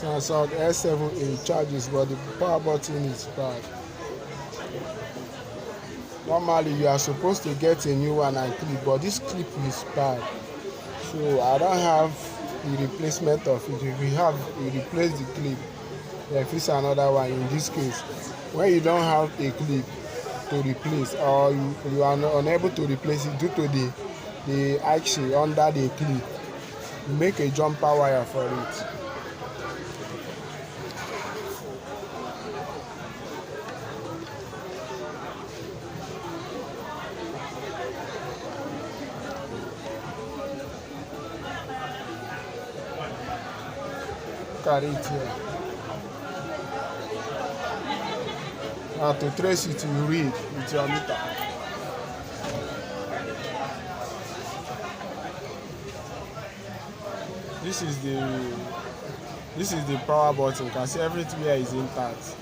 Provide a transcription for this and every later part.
Samsung S7A charges, but the power button is bad. Normally you are supposed to get a new one and clip, but this clip is bad. So I don't have the replacement of it. If you have, you replace the clip, then fix another one. In this case, when you don't have a clip to replace, or you are unable to replace it due to the action under the clip, make a jumper wire for it. Carry it here. Now to trace it, you read with your meter. This is the power button. You can see everywhere is intact.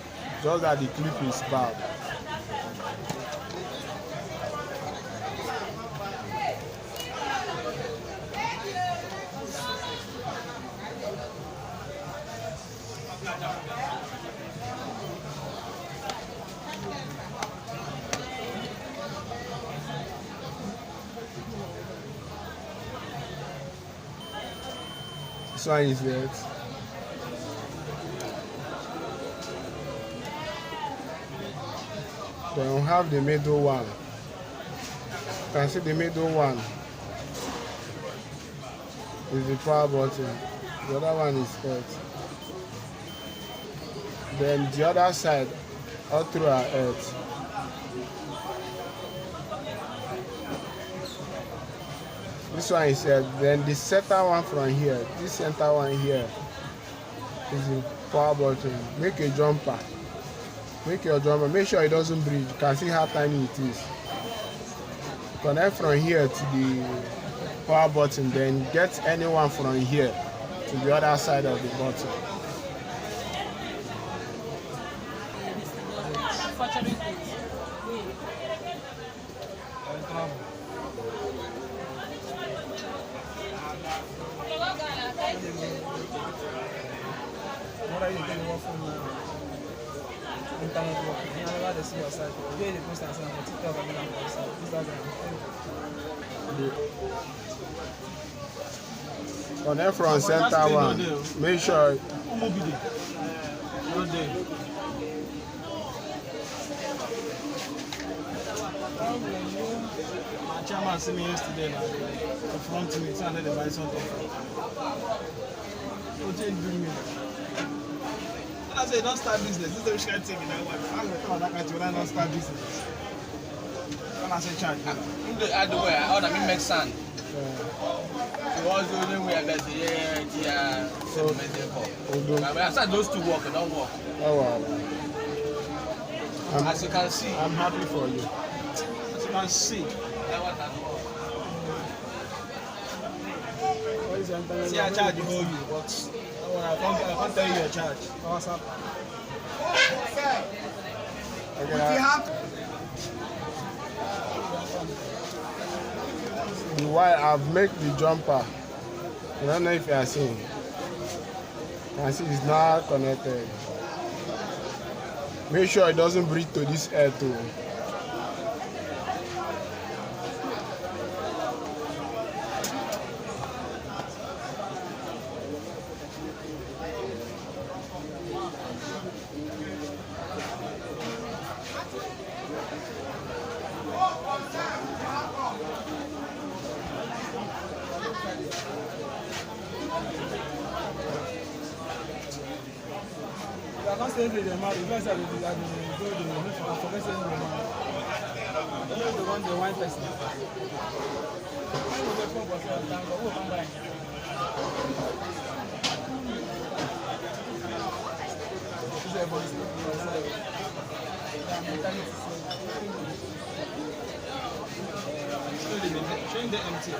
Just that the clip is bad. This one is it. Then we have the middle one. You can see the middle one is the power button. The other one is it. Then the other side, all through our earth. This one is it. Then the center one from here, this center one here is the power button. Make a jumper. Make your jumper. Make sure it doesn't breathe. You can see how tiny it is. Connect from here to the power button. Then get anyone from here to the other side of the button. What are you doing work from internet work? You never to see your site. You really post and send on TikTok and Instagram. Connect from center one. Make sure. No day. My chairman sent me yesterday now. Confronted me, saying that they buy something. What did you do me? I said, don't start business. This is the rich guy thing. I'm going to don't start business. And I said, charge. I do where all that make sense. It was the only way I bet the so but I said those two work and don't work. Oh wow. As you can see, I'm happy for you. As you can see. See, I charge you all you, but I can't tell you your charge. What's up? The wire, I've made the jumper. I don't know if you are seeing. You can see it's not connected. Make sure it doesn't breathe to this air too. I can't stay with them. The guys are the forget saying them. The one, the wine person. Showing the empty.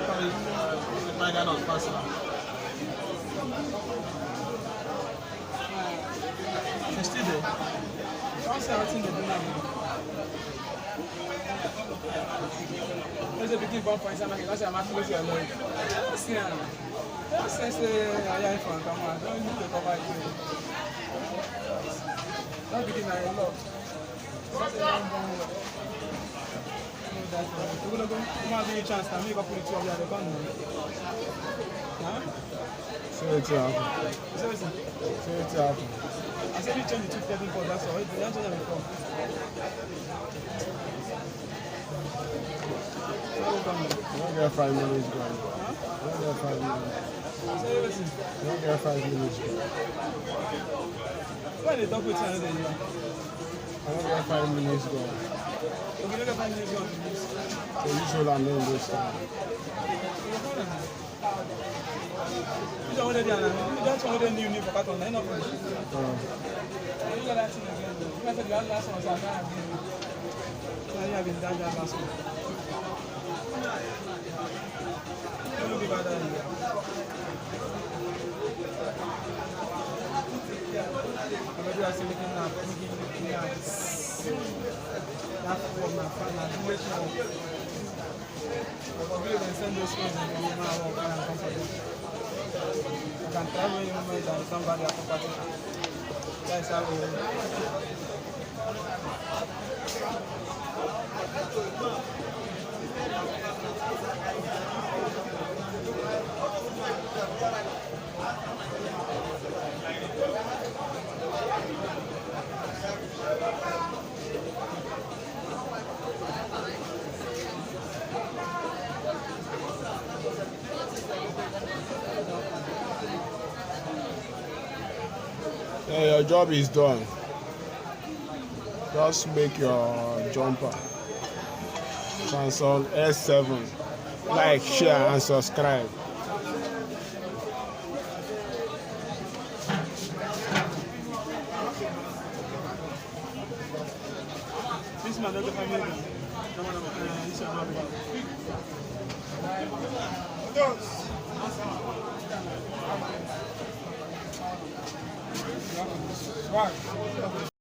Probably find out faster. She's still there. Don't say everything they do now. There's a big bomb for example. That's why I'm asking you. Since I am from Kama, I don't need to cover it. Not begin I love. That's a long one. We're going to come out with a chance to make up with 2 of the other gun. Huh? So it's happen. So it's happen. I said you change the 2 for that's all. You don't change it before. I don't get 5 minutes gone. Huh? I don't get 5 minutes. So everything. I don't get 5 minutes gone. Why they talk with you? I don't get 5 minutes gone. Okay, look at 5 minutes gone. So usually I'm in this time. You don't want to do that. You don't want to new for cat on line of it. You got that thing again. You got the last one. So I can't again. Now you have been done that last one. Look at that. Maybe I see making that. That for my family. Probably they send those things and you know how I come for them. You can travel in moment and somebody at property. That's how we Yeah, your job is done. Just make your jumper. Transol S7. Like, share, and subscribe. this man doesn't have me. This is